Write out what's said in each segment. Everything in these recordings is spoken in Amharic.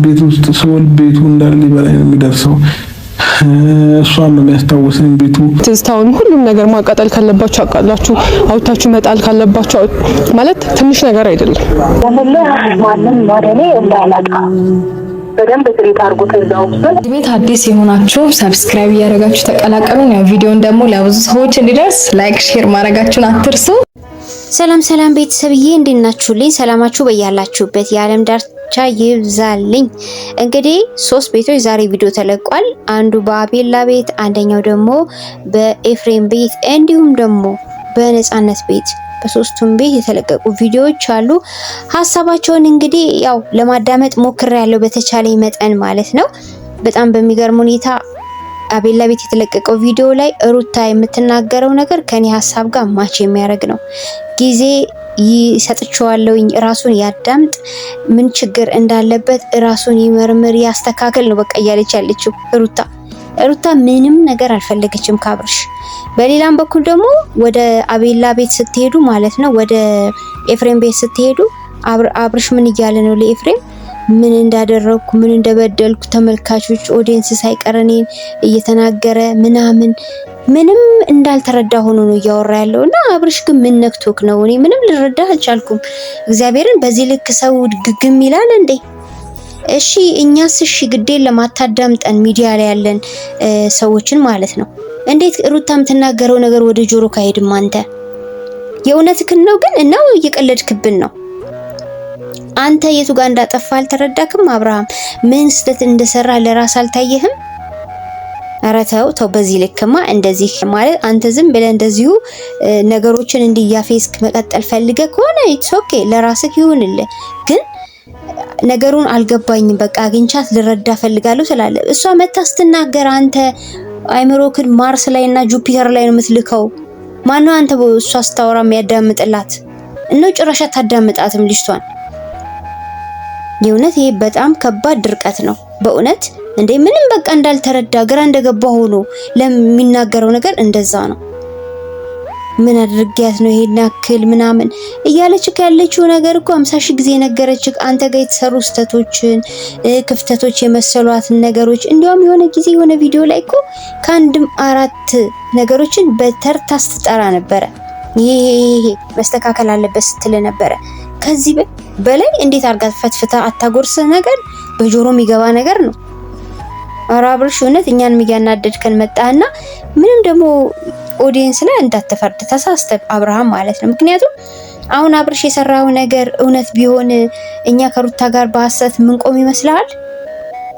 ቤት ውስጥ ሰውን ቤቱ እንዳለ በላይ ነው የሚደርሰው። እሷን ነው የሚያስታውሰኝ ቤቱ። ትዝታውን ሁሉም ነገር ማቃጠል ካለባችሁ አቃጥላችሁ አውታችሁ መጣል ካለባችሁ ማለት ትንሽ ነገር አይደለም። ማንም ማደኔ እንዳላጣ በደንብ ትሪት አድርጎ ተዛው ቤት አዲስ የሆናችሁ ሰብስክራይብ እያደረጋችሁ ተቀላቀሉን። ያው ቪዲዮን ደግሞ ለብዙ ሰዎች እንዲደርስ ላይክ ሼር ማድረጋችሁን አትርሱ። ሰላም ቤተሰብዬ እንድናችሁልኝ ሰላማችሁ በያላችሁበት የዓለም ዳርቻ ይብዛልኝ። እንግዲህ 3 ቤቶች ዛሬ ቪዲዮ ተለቋል። አንዱ በአቤላ ቤት፣ አንደኛው ደግሞ በኤፍሬም ቤት እንዲሁም ደግሞ በነጻነት ቤት በሶስቱም ቤት የተለቀቁ ቪዲዮዎች አሉ። ሐሳባቸውን እንግዲህ ያው ለማዳመጥ ሞክሬያለሁ በተቻለኝ መጠን ማለት ነው። በጣም በሚገርም ሁኔታ አቤላ ቤት የተለቀቀው ቪዲዮ ላይ ሩታ የምትናገረው ነገር ከኔ ሐሳብ ጋር ማች የሚያደርግ ነው። ጊዜ ይሰጥቸዋለሁኝ፣ ራሱን ያዳምጥ፣ ምን ችግር እንዳለበት ራሱን ይመርምር፣ ያስተካክል ነው በቃ እያለች ያለችው ሩታ ምንም ነገር አልፈለገችም ካብርሽ። በሌላም በኩል ደግሞ ወደ አቤላ ቤት ስትሄዱ ማለት ነው፣ ወደ ኤፍሬም ቤት ስትሄዱ አብርሽ ምን እያለ ነው ለኤፍሬም ምን እንዳደረኩ ምን እንደበደልኩ ተመልካቾች ኦዲየንስ ሳይቀረኔን እየተናገረ ምንም እንዳልተረዳ ሆኖ ነው እያወራ ያለው። እና አብርሽ ግን ምን ነክቶክ ነው? እኔ ምንም ልረዳ አልቻልኩም። እግዚአብሔርን በዚህ ልክ ሰው ግግም ይላል እንዴ? እሺ እኛስ እሺ ግዴን ለማታዳምጠን ሚዲያ ላይ ያለን ሰዎችን ማለት ነው። እንዴት ሩታ የምትናገረው ነገር ወደ ጆሮ ካሄድም አንተ የእውነትክን ነው ግን እናው እየቀለድክብን ነው። አንተ የቱ ጋር እንዳጠፋ አልተረዳክም? አብርሃም ምን ስህተት እንደሰራ ለራስ አልታየህም? ኧረ ተው በዚህ ልክማ እንደዚህ ማለት አንተ ዝም ብለህ እንደዚሁ ነገሮችን እንዲያፌስክ መቀጠል ፈልገህ ከሆነ ኢትስ ኦኬ ለራስህ ይሁንልህ። ግን ነገሩን አልገባኝም በቃ አግኝቻት ልረዳ ፈልጋለሁ ስላለ እሷ መታ ስትናገር አንተ አይምሮክን ማርስ ላይና ጁፒተር ላይ ነው የምትልከው። ማነው አንተ እሷ ስታወራ የሚያዳምጥላት? እነው ጭራሽ አታዳምጣትም ልጅቷን። የእውነት ይሄ በጣም ከባድ ድርቀት ነው በእውነት እንዴ። ምንም በቃ እንዳልተረዳ ግራ እንደገባ ሆኖ ለሚናገረው ነገር እንደዛ ነው። ምን አድርጊያት ነው ይሄን ያክል ምናምን እያለች ያለችው ነገር እኮ 50 ሺህ ጊዜ ነገረችክ። አንተ ጋር የተሰሩ ስተቶችን ክፍተቶች የመሰሏትን ነገሮች እንዲያውም የሆነ ጊዜ የሆነ ቪዲዮ ላይ እኮ ከአንድም 4 ነገሮችን በተርታ ስትጠራ ነበረ። ይሄ መስተካከል አለበት ስትል ነበረ። ከዚህ በላይ እንዴት አርጋት ፈትፍታ አታጎርስ ነገር በጆሮ የሚገባ ነገር ነው። አብርሽ እውነት እኛንም እያናደድከን መጣና ምንም ደግሞ ኦዲየንስ ላይ እንዳትፈርድ ተሳስተ አብርሃም ማለት ነው። ምክንያቱም አሁን አብርሽ የሰራው ነገር እውነት ቢሆን እኛ ከሩታ ጋር በሐሰት ምን ቆም ይመስላል?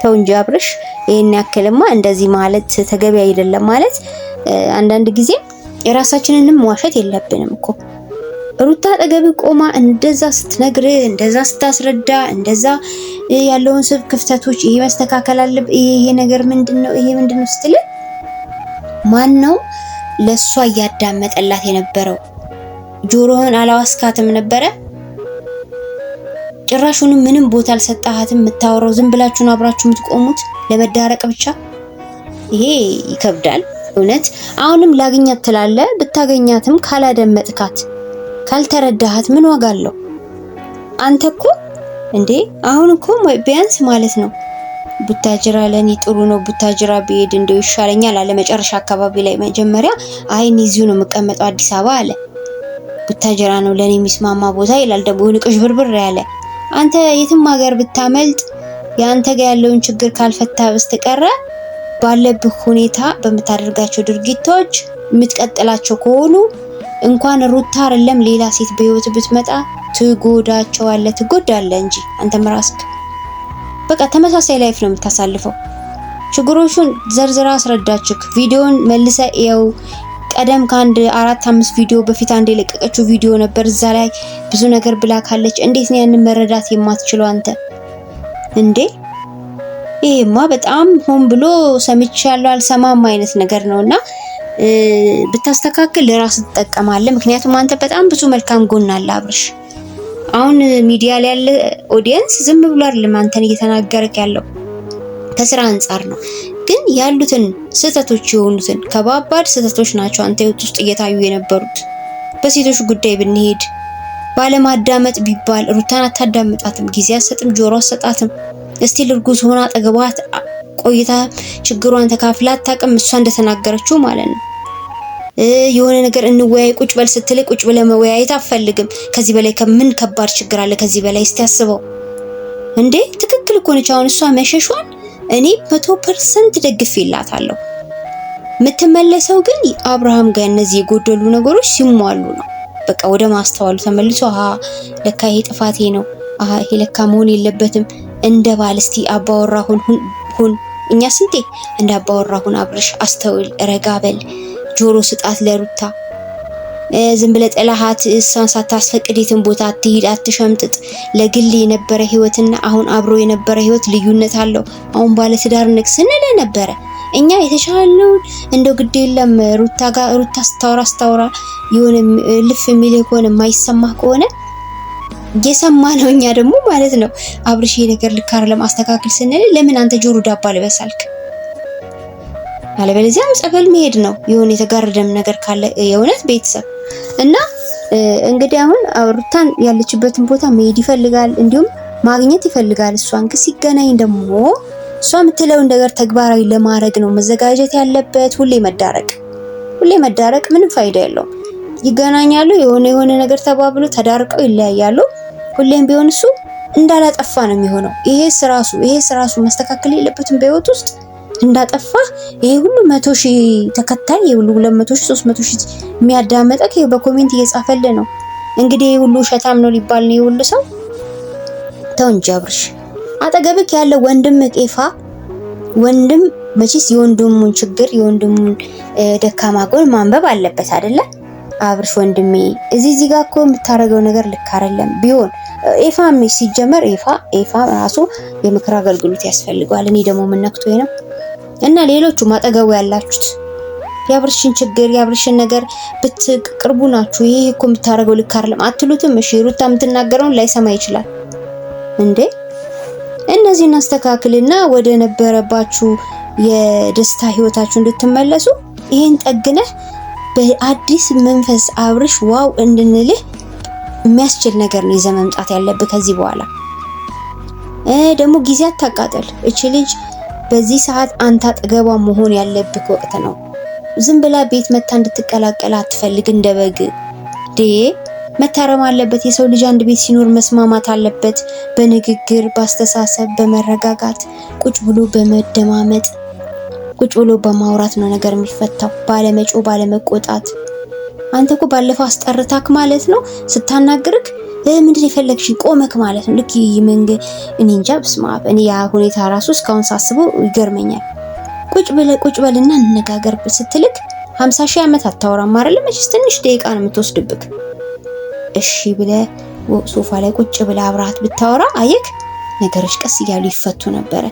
ተው እንጂ አብርሽ ይሄን ያክልማ እንደዚህ ማለት ተገቢ አይደለም። ማለት አንዳንድ ጊዜ የራሳችንንም ዋሸት የለብንም እኮ። ሩታ አጠገብ ቆማ እንደዛ ስትነግር እንደዛ ስታስረዳ እንደዛ ያለውን ስብ ክፍተቶች ይሄ መስተካከል አለበት ይሄ ነገር ምንድነው ይሄ ምንድነው ስትል ማን ነው ለሷ እያዳመጠላት የነበረው? ጆሮህን አላዋስካትም ነበረ? ጭራሹን ምንም ቦታ አልሰጣሃትም? የምታወራው ዝም ብላችሁን አብራችሁ የምትቆሙት ለመዳረቅ ብቻ። ይሄ ይከብዳል እውነት። አሁንም ላግኛት ትላለ። ብታገኛትም ካላደመጥካት ካልተረዳሃት ምን ዋጋ አለው? አንተ እኮ እንዴ አሁን እኮ ቢያንስ ማለት ነው ቡታጅራ ለኔ ጥሩ ነው፣ ቡታጅራ ብሄድ እንደው ይሻለኛል አለ መጨረሻ አካባቢ ላይ። መጀመሪያ አይ እኔ እዚሁ ነው የምቀመጠው አዲስ አበባ አለ። ቡታጅራ ነው ለኔ የሚስማማ ቦታ ይላል ደግሞ ንቅሽ ብርብር ያለ። አንተ የትም ሀገር ብታመልጥ ያንተ ጋር ያለውን ችግር ካልፈታ በስተቀር ባለብህ ሁኔታ በመታደርጋቸው ድርጊቶች የምትቀጥላቸው ከሆኑ እንኳን ሩታ አይደለም ሌላ ሴት በህይወት ብትመጣ ትጎዳለህ እንጂ አንተም ራስክ በቃ ተመሳሳይ ላይፍ ነው የምታሳልፈው። ችግሮቹን ዘርዝራ አስረዳችክ። ቪዲዮን መልሰ ያው ቀደም ከአንድ 4-5 ቪዲዮ በፊት አንድ የለቀቀችው ቪዲዮ ነበር። እዛ ላይ ብዙ ነገር ብላ ካለች እንዴት ነው ያንን መረዳት የማትችለው አንተ እንዴ? ይሄማ በጣም ሆን ብሎ ሰምቻለሁ አልሰማም አይነት ነገር ነውና ብታስተካክል ለራስ ትጠቀማለህ። ምክንያቱም አንተ በጣም ብዙ መልካም ጎን አለ አብርሽ። አሁን ሚዲያ ላይ ያለ ኦዲየንስ ዝም ብሎ አይደለም አንተን እየተናገረክ ያለው ከስራ አንፃር ነው። ግን ያሉትን ስህተቶች የሆኑትን ከባባድ ስህተቶች ናቸው አንተ ህይወት ውስጥ እየታዩ የነበሩት። በሴቶች ጉዳይ ብንሄድ ባለማዳመጥ ቢባል ሩታን አታዳምጣትም፣ ጊዜ አትሰጥም፣ ጆሮ አትሰጣትም። እስቲ ልርጉዝ ሆና አጠገቧት ቆይታ ችግሯን ተካፍላ አታውቅም። እሷ እንደተናገረችው ማለት ነው። የሆነ ነገር እንወያይ ቁጭ በል ስትል ቁጭ ብለ መወያየት አትፈልግም። ከዚህ በላይ ከምን ከባድ ችግር አለ? ከዚህ በላይ እስቲ አስበው እንዴ! ትክክል እኮ ነች። አሁን እሷ መሸሿን እኔ 100% ደግፌላታለሁ። የምትመለሰው ግን አብርሃም ጋር እነዚህ የጎደሉ ነገሮች ሲሟሉ ነው። በቃ ወደ ማስተዋሉ ተመልሶ ለካ ይሄ ጥፋቴ ነው፣ ይሄ ለካ መሆን የለበትም እንደ ባል እስቲ አባወራ ሁን። እኛ ስንቴ እንደ አባወራ ሁን አብርሽ፣ አስተውል፣ ረጋ በል፣ ጆሮ ስጣት ለሩታ። ዝም ብለህ ጥላሃት እሷን ሳታስፈቅድ የትም ቦታ አትሂድ፣ አትሸምጥጥ። ለግል የነበረ ህይወትና አሁን አብሮ የነበረ ህይወት ልዩነት አለው። አሁን ባለ ትዳር ነክ ስንል ነበረ እኛ የተሻለውን እንደው ግድ የለም ሩታ ስታወራ የሆነ ልፍ የሚል ከሆነ የማይሰማ ከሆነ እየሰማ ነው። እኛ ደግሞ ማለት ነው አብርሽ ነገር ልካር ለማስተካከል ስንል ለምን አንተ ጆሮ ዳባ ልበሳልክ? አለበለዚያም ጸበል መሄድ ነው የሆነ የተጋረደም ነገር ካለ የእውነት ቤተሰብ እና እንግዲህ አሁን ሩታን ያለችበትን ቦታ መሄድ ይፈልጋል፣ እንዲሁም ማግኘት ይፈልጋል። እሷን ሲገናኝ ደግሞ እሷ የምትለውን ነገር ተግባራዊ ለማድረግ ነው መዘጋጀት ያለበት። ሁሌ መዳረቅ ምንም ፋይዳ የለውም። ይገናኛሉ፣ የሆነ ነገር ተባብሎ ተዳርቀው ይለያያሉ። ሁሌም ቢሆን እሱ እንዳላጠፋ ነው የሚሆነው። ይሄ ስራሱ መስተካከል የለበትም በህይወት ውስጥ እንዳጠፋ። ይሄ ሁሉ 100,000 ተከታይ፣ ይሄ ሁሉ 200,000 300,000 የሚያዳመጠክ ይሄ በኮሜንት እየጻፈልን ነው። እንግዲህ ይሄ ሁሉ ሸታም ነው ሊባል ነው። ይሄ ሁሉ ሰው ተው እንጂ አብርሽ። አጠገብክ ያለ ወንድም ቄፋ ወንድም መቼስ የወንድሙን ችግር የወንድሙን ደካማ ጎን ማንበብ አለበት አይደለ? አብርሽ ወንድሜ እዚህ ጋር እኮ የምታረገው ነገር ልክ አይደለም። ቢሆን ኤፋም ሲጀመር ኤፋ ራሱ የምክር አገልግሎት ያስፈልገዋል። እኔ ደግሞ ምን ነክቶኝ ነው? እና ሌሎቹም አጠገቡ ያላችሁት የአብርሽን ችግር የአብርሽን ነገር ብትቅርቡ ናችሁ። ይሄ እኮ የምታረገው ልክ አይደለም አትሉትም? እሺ ሩታ የምትናገረውን ላይሰማ ይችላል እንዴ? እነዚህን አስተካክልና ወደ ነበረባችሁ የደስታ ህይወታችሁ እንድትመለሱ ይሄን ጠግነህ በአዲስ መንፈስ አብርሽ ዋው እንድንልህ የሚያስችል ነገር ነው ይዘህ መምጣት ያለብህ። ከዚህ በኋላ ደግሞ ጊዜ አታቃጥል። እቺ ልጅ በዚህ ሰዓት አንተ አጠገቧ መሆን ያለብህ ወቅት ነው። ዝም ብላ ቤት መታ እንድትቀላቀል አትፈልግ። እንደበግ መታረም አለበት። የሰው ልጅ አንድ ቤት ሲኖር መስማማት አለበት። በንግግር ባስተሳሰብ በመረጋጋት ቁጭ ብሎ በመደማመጥ ቁጭ ብሎ በማውራት ነው ነገር የሚፈታው። ባለመጮ ባለመቆጣት። አንተ እኮ ባለፈው አስጠርታክ ማለት ነው ስታናግርክ ምንድን የፈለግሽ ቆመክ ማለት ነው። ልክ እኔ እንጃ በስመ አብ። እኔ ያ ሁኔታ ራሱ እስካሁን ሳስበው ይገርመኛል። ቁጭ በልና እንነጋገር ስትልክ 50,000 ዓመት አታወራም አይደል? መቼስ ትንሽ ደቂቃ ነው የምትወስድብክ። እሺ ብለ ሶፋ ላይ ቁጭ ብለ አብራት ብታወራ አየክ ነገሮች ቀስ እያሉ ይፈቱ ነበረ።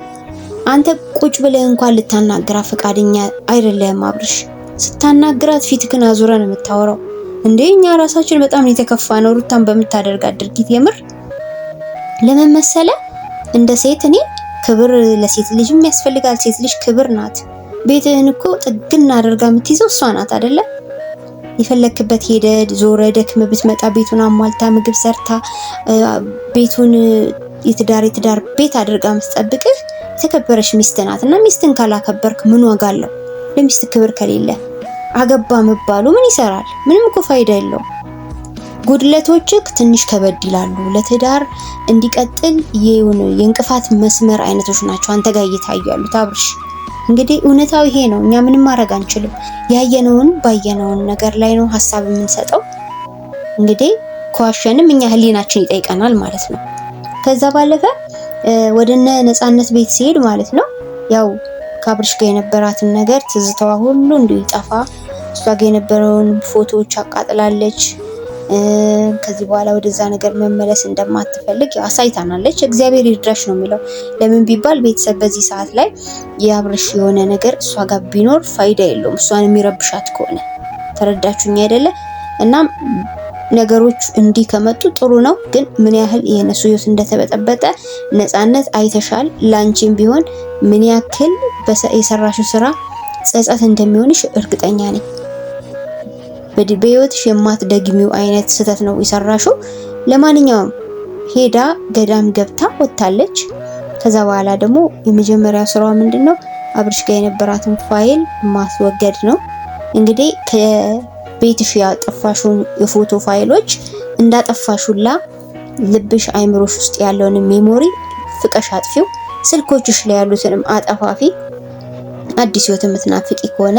አንተ ቁጭ ብለ እንኳን ልታናግራ ፈቃደኛ አይደለም አብርሽ። ስታናግራት ፊትክን አዙረ ነው የምታወራው። እንደኛ ራሳችን በጣም የተከፋ ነው ሩታን በምታደርጋት ድርጊት። የምር ለምን መሰለ እንደ ሴት እኔ ክብር ለሴት ልጅ የሚያስፈልጋል። ሴት ልጅ ክብር ናት። ቤትህን እኮ ጥግና አድርጋ የምትይዘው እሷ ናት አይደለ? የፈለክበት ሄደ ዞረ ደክመ ብትመጣ ቤቱን አሟልታ ምግብ ሰርታ ቤቱን የትዳር ቤት አድርጋ መስጠብቅህ የተከበረሽ ሚስት ናት። እና ሚስትን ካላከበርክ ምን ዋጋ አለው? ለሚስት ክብር ከሌለ አገባ መባሉ ምን ይሰራል? ምንም እኮ ፋይዳ የለውም። ጉድለቶችክ ትንሽ ከበድ ይላሉ። ለትዳር እንዲቀጥል የእንቅፋት መስመር አይነቶች ናቸው አንተ ጋር እየታዩ ያሉት አብርሽ። እንግዲህ እውነታው ይሄ ነው። እኛ ምንም ማድረግ አንችልም። ያየነውን ባየነውን ነገር ላይ ነው ሐሳብ የምንሰጠው። እንግዲህ ከዋሸንም እኛ ህሊናችን ይጠይቀናል ማለት ነው። ከዛ ባለፈ ወደነ ነፃነት ቤት ሲሄድ ማለት ነው ያው ከአብርሽ ጋር የነበራትን ነገር ትዝታዋ ሁሉ እንዲጠፋ እሷ ጋር የነበረውን ፎቶዎች አቃጥላለች። ከዚህ በኋላ ወደዛ ነገር መመለስ እንደማትፈልግ አሳይታናለች። እግዚአብሔር ይርዳሽ ነው የሚለው። ለምን ቢባል ቤተሰብ በዚህ ሰዓት ላይ የአብርሽ የሆነ ነገር እሷ ጋር ቢኖር ፋይዳ የለውም። እሷን የሚረብሻት ከሆነ ተረዳችሁኝ አይደለ? እና ነገሮች እንዲህ ከመጡ ጥሩ ነው። ግን ምን ያህል የነሱ ህይወት እንደተበጠበጠ ነፃነት አይተሻል። ላንቺም ቢሆን ምን ያክል የሰራሽው ስራ ጸጸት እንደሚሆንሽ እርግጠኛ ነኝ። በህይወትሽ የማትደግሚው አይነት ስህተት ነው የሰራሽው። ለማንኛውም ሄዳ ገዳም ገብታ ወጣለች። ከዛ በኋላ ደግሞ የመጀመሪያው ስራዋ ምንድነው አብርሽ ጋር የነበራትን ፋይል ማስወገድ ነው። እንግዲህ ከቤትሽ ያጠፋሽውን የፎቶ ፋይሎች እንዳጠፋሹላ ልብሽ አይምሮሽ ውስጥ ያለውን ሜሞሪ ፍቀሽ አጥፊው። ስልኮችሽ ላይ ያሉትንም አጠፋፊ። አዲስ ህይወት የምትናፍቂ ከሆነ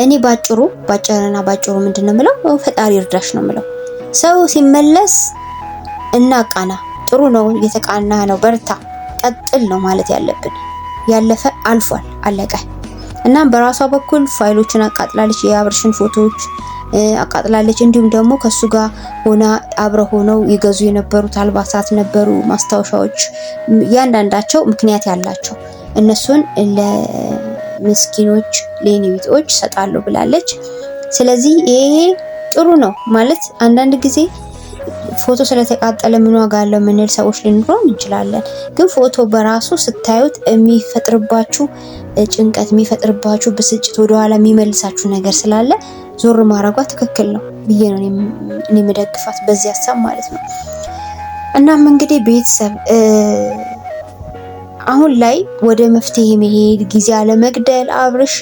እኔ ባጭሩና ባጭሩ ምንድነው የምለው ፈጣሪ እርዳሽ ነው የምለው። ሰው ሲመለስ እናቃና ጥሩ ነው፣ እየተቃና ነው፣ በርታ ቀጥል ነው ማለት ያለብን። ያለፈ አልፏል፣ አለቀ። እና በራሷ በኩል ፋይሎችን አቃጥላለች፣ የአብርሽን ፎቶዎች አቃጥላለች። እንዲሁም ደግሞ ከሱ ጋር ሆና አብረ ሆነው ይገዙ የነበሩት አልባሳት ነበሩ፣ ማስታወሻዎች፣ ያንዳንዳቸው ምክንያት ያላቸው እነሱን ለምስኪኖች ለኔቢጦች ሰጣለሁ ብላለች። ስለዚህ ይሄ ጥሩ ነው ማለት አንዳንድ ጊዜ ፎቶ ስለተቃጠለ ምን ዋጋ አለው የምንል ሰዎች ልንሆን እንችላለን። ግን ፎቶ በራሱ ስታዩት የሚፈጥርባችሁ ጭንቀት፣ የሚፈጥርባችሁ ብስጭት፣ ወደኋላ የሚመልሳችሁ ነገር ስላለ ዞር ማድረጓ ትክክል ነው ብዬ ነው እኔ የምደግፋት በዚህ ሀሳብ ማለት ነው። እናም እንግዲህ ቤተሰብ አሁን ላይ ወደ መፍትሄ መሄድ ጊዜ አለመግደል አብርሽ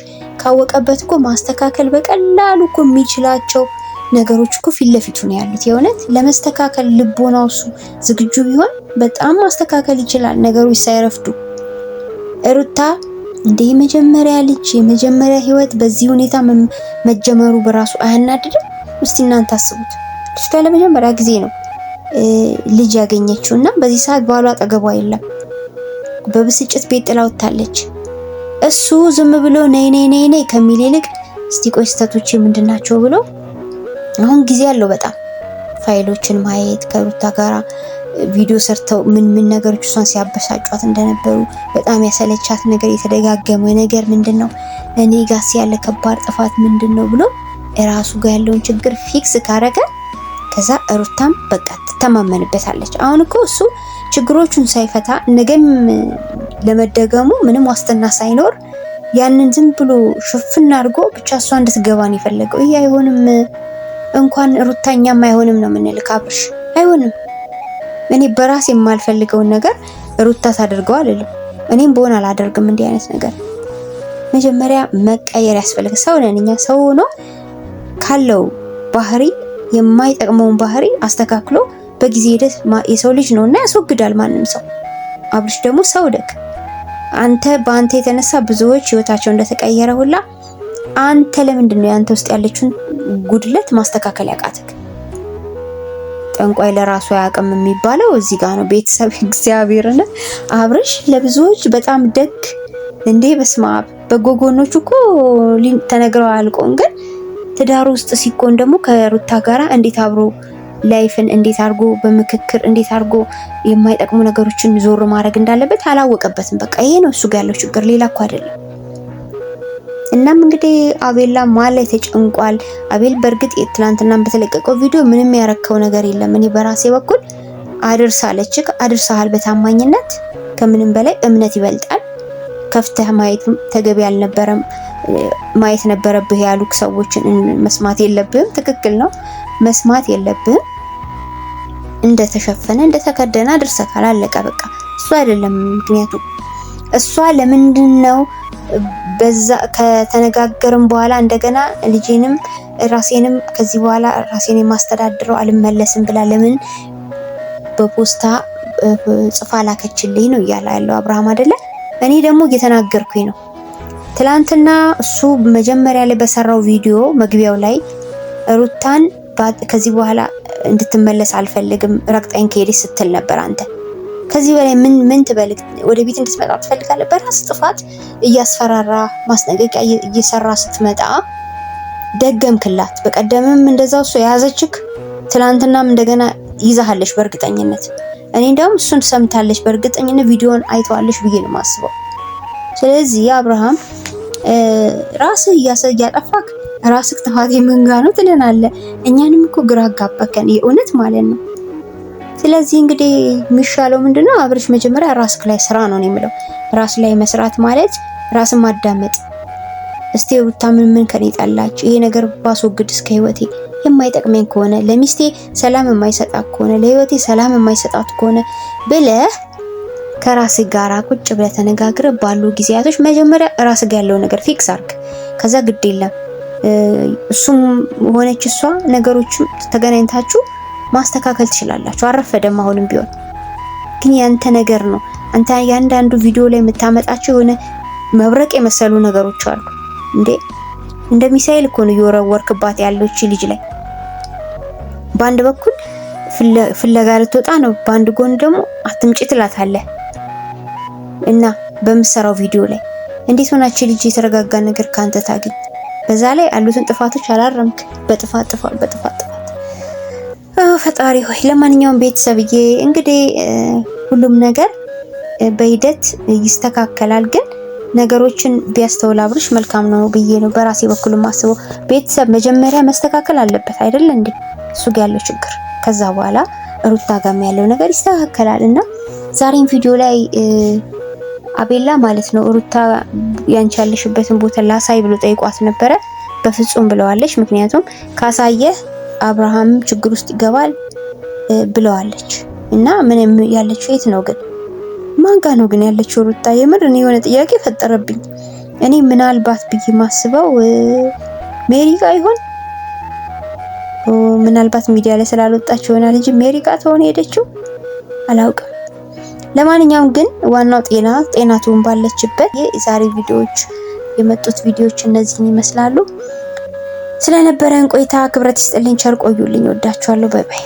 ካወቀበት እኮ ማስተካከል በቀላሉ እኮ የሚችላቸው ነገሮች እኮ ፊት ለፊቱ ነው ያሉት። የእውነት ለመስተካከል ልቦናው እሱ ዝግጁ ቢሆን በጣም ማስተካከል ይችላል ነገሮች ሳይረፍዱ። ሩታ እንደ የመጀመሪያ ልጅ የመጀመሪያ ህይወት በዚህ ሁኔታ መጀመሩ በራሱ አያናድድም? እስቲ እናንተ አስቡት። ልጅቷ ለመጀመሪያ ጊዜ ነው ልጅ ያገኘችው እና በዚህ ሰዓት ባሏ አጠገቧ የለም። በብስጭት ቤት ጥላ ወጣለች። እሱ ዝም ብሎ ነይ ከሚል ይልቅ እስቲ ቆይ ስህተቶቼ ምንድናቸው ብሎ አሁን ጊዜ ያለው በጣም ፋይሎችን ማየት ከሩታ ጋራ ቪዲዮ ሰርተው ምን ነገሮች እሷን ሲያበሳጯት እንደነበሩ በጣም ያሰለቻት ነገር የተደጋገመ ነገር ምንድነው እኔ ጋር ያለ ከባድ ጥፋት ምንድነው ብሎ እራሱ ጋር ያለውን ችግር ፊክስ ካረገ ከዛ ሩታም በቃ ትተማመንበታለች። አሁን እኮ እሱ ችግሮቹን ሳይፈታ ነገም ለመደገሙ ምንም ዋስትና ሳይኖር ያንን ዝም ብሎ ሽፍን አድርጎ ብቻ እሷ እንድትገባን ይፈልገው። ይሄ አይሆንም። እንኳን ሩታኛም አይሆንም ነው የምንልክ አብርሽ አይሆንም። እኔ በራስ የማልፈልገውን ነገር ሩታ ታደርገው አይደለም። እኔም በሆነ አላደርግም እንዲህ አይነት ነገር። መጀመሪያ መቀየር ያስፈልጋል። ሰው ነን እኛ። ሰው ሆኖ ካለው ባህሪ የማይጠቅመውን ባህሪ አስተካክሎ በጊዜ ሂደት የሰው ልጅ ነውና ያስወግዳል ማንም ሰው። አብርሽ ደግሞ ሰው ደግ አንተ በአንተ የተነሳ ብዙዎች ህይወታቸው እንደተቀየረ ሁላ አንተ ለምንድን ነው ያንተ ውስጥ ያለችውን ጉድለት ማስተካከል ያቃተክ? ጠንቋይ ለራሱ ያቀም የሚባለው እዚህ ጋር ነው ቤተሰብ። እግዚአብሔርን አብርሽ ለብዙዎች በጣም ደግ እንዴ በስመ አብ። በጎጎኖቹ እኮ ተነግረው አልቆም። ግን ትዳር ውስጥ ሲቆን ደግሞ ከሩታ ጋራ እንዴት አብሮ ላይፍን እንዴት አርጎ በምክክር እንዴት አርጎ የማይጠቅሙ ነገሮችን ዞር ማድረግ እንዳለበት አላወቀበትም። በቃ ይሄ ነው እሱ ጋር ያለው ችግር፣ ሌላ እኮ አይደለም። እናም እንግዲህ አቤላ ማለት ተጨንቋል። አቤል በእርግጥ ትናንትናም በተለቀቀው ቪዲዮ ምንም ያረከው ነገር የለም። እኔ በራሴ በኩል አድርሳሃል በታማኝነት ከምንም በላይ እምነት ይበልጣል። ከፍተህ ማየት ተገቢ አልነበረም። ማየት ነበረብህ ያሉክ ሰዎችን መስማት የለብህም። ትክክል ነው፣ መስማት የለብህም። እንደተሸፈነ እንደተከደነ አድርሰካል፣ አለቀ በቃ። እሱ አይደለም ምክንያቱ። እሷ ለምንድን ነው በዛ ከተነጋገርን በኋላ እንደገና ልጄንም ራሴንም ከዚህ በኋላ ራሴን ማስተዳድረው አልመለስም ብላ ለምን በፖስታ ጽፋ ላከችልኝ ነው እያለ ያለው አብርሃም አይደለ? እኔ ደግሞ እየተናገርኩኝ ነው። ትላንትና እሱ መጀመሪያ ላይ በሰራው ቪዲዮ መግቢያው ላይ ሩታን ከዚህ በኋላ እንድትመለስ አልፈልግም ረግጣኝ ከሄደች ስትል ነበር። አንተ ከዚህ በላይ ምን ትበልክ? ወደ ቤት እንድትመጣ ትፈልጋለህ? በራስ ጥፋት እያስፈራራ ማስጠንቀቂያ እየሰራ ስትመጣ ደገምክላት። በቀደምም እንደዛው እሱ የያዘችክ፣ ትላንትናም እንደገና ይዛሃለች በእርግጠኝነት። እኔ እንደውም እሱን ሰምታለች በእርግጠኝነት ቪዲዮን አይተዋለች ብዬ ነው የማስበው። ስለዚህ አብርሃም ራስህ እያጠፋክ ራስህ ጥፋት የመንጋ ነው ትለናለህ። እኛንም እኮ ግራ አጋባከን የእውነት ማለት ነው። ስለዚህ እንግዲህ የሚሻለው ምንድነው? አብርሽ መጀመሪያ ራስክ ላይ ስራ ነው የምለው። ራስ ላይ መስራት ማለት ራስን ማዳመጥ። እስቲ ሩታ ምን ከኔ ጣላች? ይሄ ነገር ባስወግድ እስከ ህይወቴ የማይጠቅመኝ ከሆነ ለሚስቴ ሰላም የማይሰጣት ከሆነ ለህይወቴ ሰላም የማይሰጣት ከሆነ ብለህ ከራስ ጋራ ቁጭ ብለህ ተነጋግረህ ባሉ ጊዜያቶች መጀመሪያ ራስ ጋር ያለው ነገር ፊክስ አድርግ። ከዛ ግድ የለም እሱም ሆነች እሷ ነገሮቹ ተገናኝታችሁ ማስተካከል ትችላላችሁ። አረፈደም አሁንም ቢሆን ግን ያንተ ነገር ነው። አንተ ያንዳንዱ ቪዲዮ ላይ የምታመጣቸው የሆነ መብረቅ የመሰሉ ነገሮች አሉ እንዴ! እንደ ሚሳኤል እኮ ነው እየወረወርክባት ያለች ልጅ ላይ። በአንድ በኩል ፍለጋ ልትወጣ ነው፣ በአንድ ጎን ደግሞ አትምጪ ትላታለህ። እና በምሰራው ቪዲዮ ላይ እንዴት ሆናች ልጅ የተረጋጋ ነገር ካንተ ታግኝ? በዛ ላይ ያሉትን ጥፋቶች አላረምክ። በጥፋት ፈጣሪ ሆይ። ለማንኛውም ቤተሰብዬ እንግዲህ ሁሉም ነገር በሂደት ይስተካከላል። ግን ነገሮችን ቢያስተውል አብርሽ መልካም ነው ብዬ ነው በራሴ በኩል ማስበው። ቤተሰብ መጀመሪያ መስተካከል አለበት አይደል እንዴ? እሱ ጋር ያለው ችግር ከዛ በኋላ ሩታ ጋር ያለው ነገር ይስተካከላል። እና ዛሬም ቪዲዮ ላይ አቤላ ማለት ነው ሩታ ያንቺ ያለሽበትን ቦታ ላሳይ ብሎ ጠይቋት ነበረ። በፍጹም ብለዋለች። ምክንያቱም ካሳየህ አብርሃም ችግር ውስጥ ይገባል ብለዋለች። እና ምንም ያለችው የት ነው ግን? ማን ጋር ነው ግን ያለችው ሩታ? የምር እኔ የሆነ ጥያቄ ፈጠረብኝ። እኔ ምናልባት ብዬ ማስበው ሜሪ ጋር ይሆን? ምናልባት ሚዲያ ላይ ስላልወጣች ይሆናል እንጂ ሜሪ ጋር ተሆነ ሄደችው አላውቅም። ለማንኛውም ግን ዋናው ጤና ትሁን ባለችበት። የዛሬ ቪዲዮዎች የመጡት ቪዲዮዎች እነዚህን ይመስላሉ። ስለነበረን ቆይታ ክብረት ይስጥልኝ። ቸር ቆዩልኝ። ወዳችኋለሁ። ባይ ባይ።